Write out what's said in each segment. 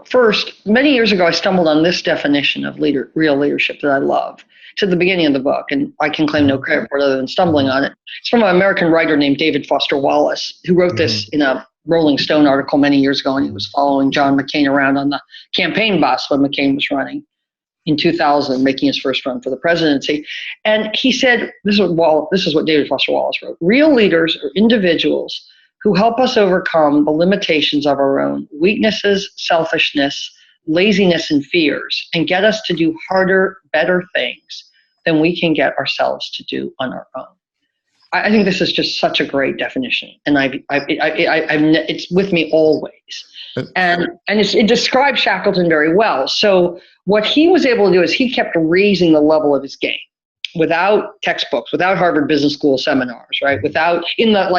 first, many years ago, I stumbled on this definition of real leadership that I love. It's at the beginning of the book, and I can claim no credit for it other than stumbling on it. It's from an American writer named David Foster Wallace, who wrote this in a Rolling Stone article many years ago, and he was following John McCain around on the campaign bus when McCain was running in 2000, making his first run for the presidency. And he said, this is what David Foster Wallace wrote: real leaders are individuals who help us overcome the limitations of our own weaknesses, selfishness, laziness, and fears, and get us to do harder, better things than we can get ourselves to do on our own. I think this is just such a great definition, and it's with me always. And it describes Shackleton very well. So what he was able to do is he kept raising the level of his game without textbooks, without Harvard Business School seminars, right? Without in the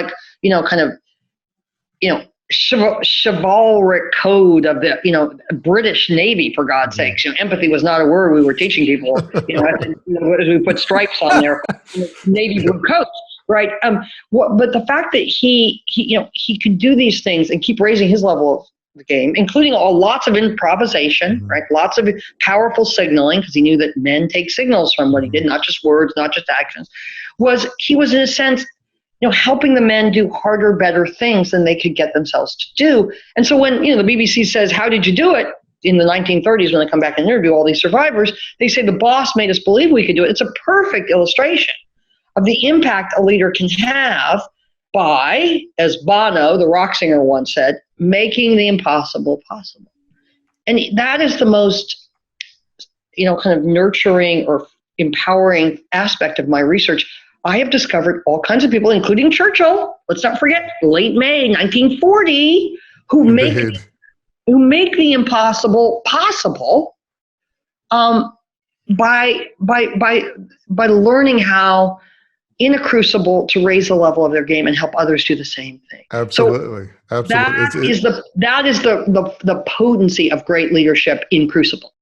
chivalric code of the British Navy, for God's sakes. Empathy was not a word we were teaching people. As we put stripes on their navy blue coats, right? But the fact that he could do these things and keep raising his level of the game, including lots of improvisation, right? Lots of powerful signaling, because he knew that men take signals from what he did, not just words, not just actions. He was in a sense, helping the men do harder, better things than they could get themselves to do. And so when, the BBC says, how did you do it? In the 1930s, when they come back and interview all these survivors, they say the boss made us believe we could do it. It's a perfect illustration of the impact a leader can have by, as Bono, the rock singer, once said, making the impossible possible. And that is the most, kind of nurturing or empowering aspect of my research. I have discovered all kinds of people, including Churchill, let's not forget, late May 1940, who make the impossible possible by learning how, in a crucible, to raise the level of their game and help others do the same thing. Absolutely. So that is the potency of great leadership in crucible.